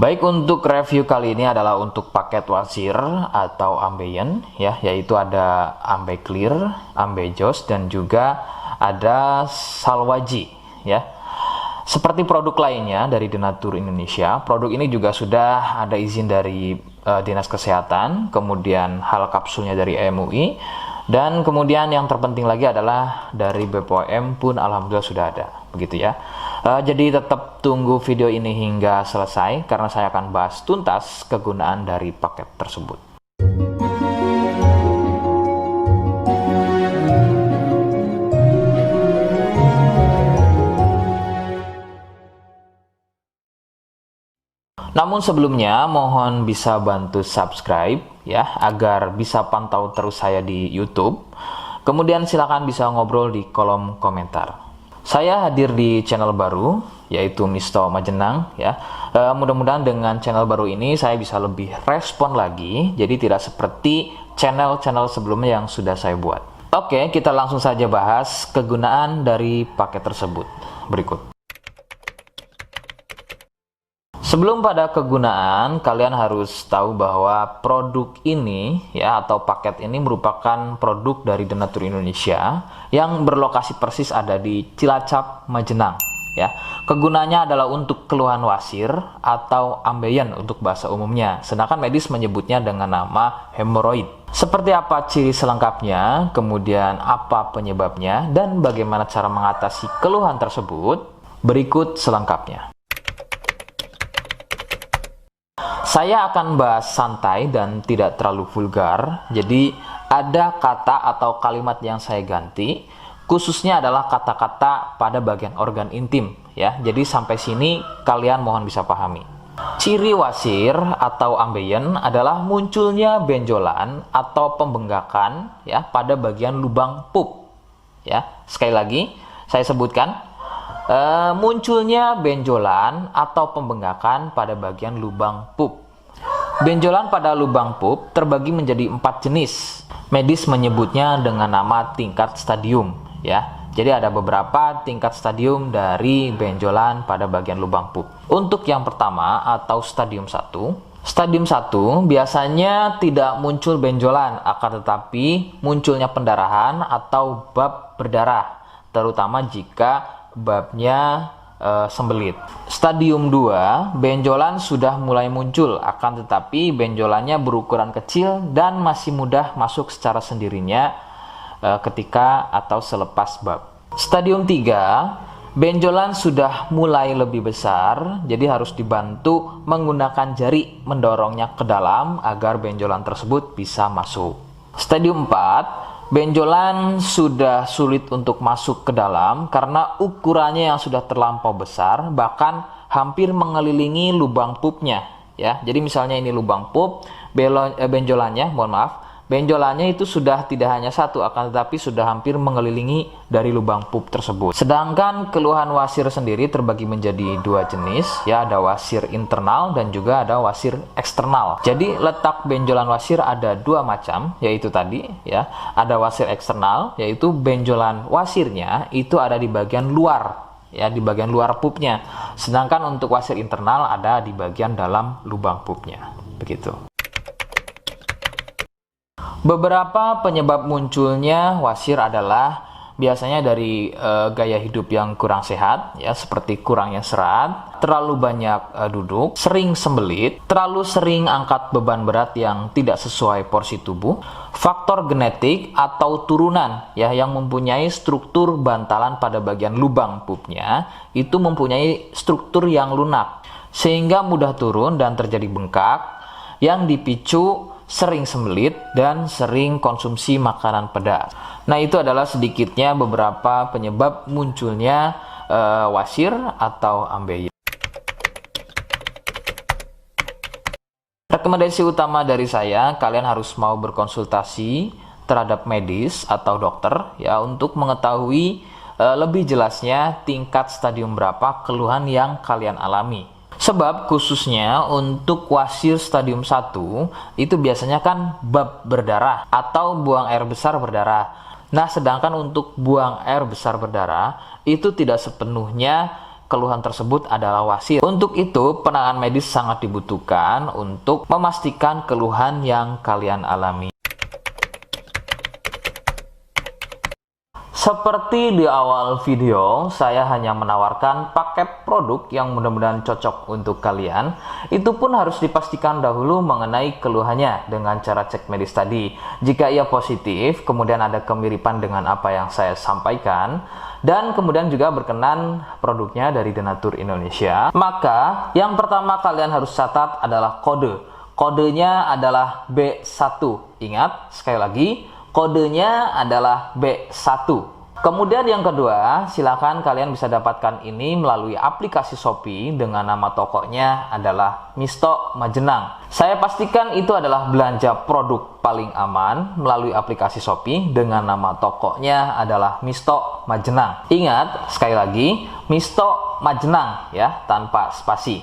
Baik, untuk review kali ini adalah untuk paket wasir atau ambeien ya, yaitu ada ambe clear, ambe jos, dan juga ada salwaji ya. Seperti produk lainnya dari Denatur Indonesia, produk ini juga sudah ada izin dari Dinas Kesehatan, kemudian hal kapsulnya dari MUI, dan kemudian yang terpenting lagi adalah dari BPOM pun alhamdulillah sudah ada, begitu ya. Jadi tetap tunggu video ini hingga selesai karena saya akan bahas tuntas kegunaan dari paket tersebut. Namun sebelumnya mohon bisa bantu subscribe ya agar bisa pantau terus saya di YouTube. Kemudian silakan bisa ngobrol di kolom komentar. Saya hadir di channel baru yaitu Misto Majenang ya. Mudah-mudahan dengan channel baru ini saya bisa lebih respon lagi. Jadi tidak seperti channel-channel sebelumnya yang sudah saya buat. Oke, kita langsung saja bahas kegunaan dari paket tersebut. Berikut. Sebelum pada kegunaan, kalian harus tahu bahwa produk ini ya atau paket ini merupakan produk dari Denatur Indonesia yang berlokasi persis ada di Cilacap, Majenang ya. Kegunaannya adalah untuk keluhan wasir atau ambeien untuk bahasa umumnya, sedangkan medis menyebutnya dengan nama hemoroid. Seperti apa ciri selengkapnya, kemudian apa penyebabnya, dan bagaimana cara mengatasi keluhan tersebut, berikut selengkapnya. Saya akan bahas santai dan tidak terlalu vulgar, jadi ada kata atau kalimat yang saya ganti, khususnya adalah kata-kata pada bagian organ intim ya. Jadi sampai sini kalian mohon bisa pahami. Ciri wasir atau ambeien adalah munculnya benjolan atau pembengkakan ya pada bagian lubang pup ya. Sekali lagi saya sebutkan, munculnya benjolan atau pembengkakan pada bagian lubang pup. Benjolan pada lubang pup terbagi menjadi 4 jenis. Medis menyebutnya dengan nama tingkat stadium ya. Jadi ada beberapa tingkat stadium dari benjolan pada bagian lubang pup. Untuk yang pertama atau stadium 1, stadium 1 biasanya tidak muncul benjolan, akan tetapi munculnya pendarahan atau bab berdarah, terutama jika babnya sembelit. Stadium 2, benjolan sudah mulai muncul, akan tetapi benjolannya berukuran kecil dan masih mudah masuk secara sendirinya ketika atau selepas bab. Stadium 3, benjolan sudah mulai lebih besar, jadi harus dibantu menggunakan jari mendorongnya ke dalam agar benjolan tersebut bisa masuk. Stadium 4, benjolan sudah sulit untuk masuk ke dalam karena ukurannya yang sudah terlampau besar, bahkan hampir mengelilingi lubang pupnya ya. Jadi misalnya ini lubang pup, benjolannya, benjolannya itu sudah tidak hanya satu, akan tetapi sudah hampir mengelilingi dari lubang pup tersebut. Sedangkan keluhan wasir sendiri terbagi menjadi 2 jenis ya, ada wasir internal dan juga ada wasir eksternal. Jadi letak benjolan wasir ada 2 macam, yaitu tadi ya, ada wasir eksternal yaitu benjolan wasirnya itu ada di bagian luar ya, di bagian luar pupnya. Sedangkan untuk wasir internal ada di bagian dalam lubang pupnya. Begitu. Beberapa penyebab munculnya wasir adalah biasanya dari gaya hidup yang kurang sehat ya, seperti kurangnya serat, terlalu banyak duduk, sering sembelit, terlalu sering angkat beban berat yang tidak sesuai porsi tubuh, faktor genetik atau turunan ya yang mempunyai struktur bantalan pada bagian lubang pupnya itu mempunyai struktur yang lunak sehingga mudah turun dan terjadi bengkak yang dipicu sering sembelit dan sering konsumsi makanan pedas. Nah, itu adalah sedikitnya beberapa penyebab munculnya wasir atau ambeien. Rekomendasi utama dari saya, kalian harus mau berkonsultasi terhadap medis atau dokter ya untuk mengetahui lebih jelasnya tingkat stadium berapa keluhan yang kalian alami. Sebab khususnya untuk wasir stadium 1 itu biasanya kan bab berdarah atau buang air besar berdarah. Nah, sedangkan untuk buang air besar berdarah itu tidak sepenuhnya keluhan tersebut adalah wasit. Untuk itu, penanganan medis sangat dibutuhkan untuk memastikan keluhan yang kalian alami. Seperti di awal video, saya hanya menawarkan paket produk yang mudah-mudahan cocok untuk kalian. Itu pun harus dipastikan dahulu mengenai keluhannya dengan cara cek medis tadi. Jika ia positif, kemudian ada kemiripan dengan apa yang saya sampaikan, dan kemudian juga berkenan produknya dari Denatur Indonesia, maka yang pertama kalian harus catat adalah kode. Kodenya adalah B1. Ingat, sekali lagi, kodenya adalah B1. Kemudian yang kedua, silakan kalian bisa dapatkan ini melalui aplikasi Shopee dengan nama tokonya adalah Misto Majenang. Saya pastikan itu adalah belanja produk paling aman melalui aplikasi Shopee dengan nama tokonya adalah Misto Majenang. Ingat, sekali lagi, Misto Majenang ya, tanpa spasi.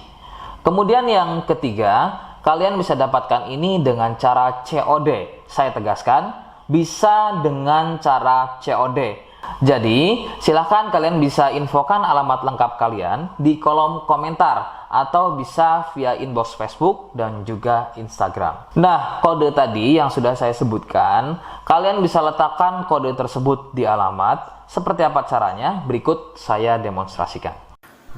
Kemudian yang ketiga, kalian bisa dapatkan ini dengan cara COD. Saya tegaskan, bisa dengan cara COD. Jadi, silahkan kalian bisa infokan alamat lengkap kalian di kolom komentar atau bisa via inbox Facebook dan juga Instagram. Nah, kode tadi yang sudah saya sebutkan, kalian bisa letakkan kode tersebut di alamat. Seperti apa caranya? Berikut saya demonstrasikan.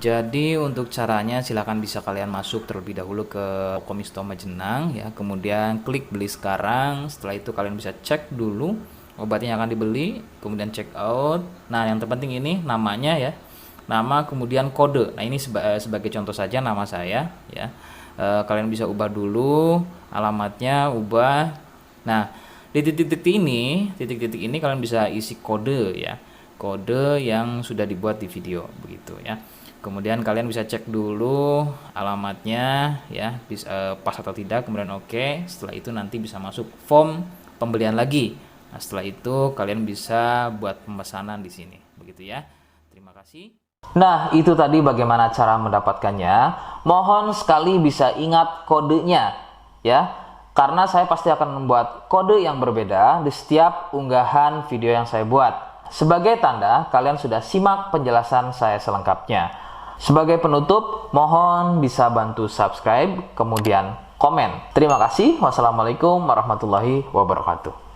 Jadi untuk caranya silahkan bisa kalian masuk terlebih dahulu ke toko Misto Majenang ya, kemudian klik beli sekarang. Setelah itu kalian bisa cek dulu obatnya yang akan dibeli, kemudian check out. Nah, yang terpenting ini namanya ya, nama kemudian kode. Nah, ini sebagai contoh saja nama saya ya. Kalian bisa ubah dulu alamatnya, ubah. Nah, di titik-titik ini kalian bisa isi kode ya, kode yang sudah dibuat di video begitu ya. Kemudian kalian bisa cek dulu alamatnya ya, pas atau tidak, kemudian oke. Setelah itu nanti bisa masuk form pembelian lagi. Nah, setelah itu kalian bisa buat pemesanan di sini, begitu ya. Terima kasih. Nah, itu tadi bagaimana cara mendapatkannya. Mohon sekali bisa ingat kodenya ya, karena saya pasti akan membuat kode yang berbeda di setiap unggahan video yang saya buat. Sebagai tanda kalian sudah simak penjelasan saya selengkapnya. Sebagai penutup, mohon bisa bantu subscribe, kemudian komen. Terima kasih. Wassalamualaikum warahmatullahi wabarakatuh.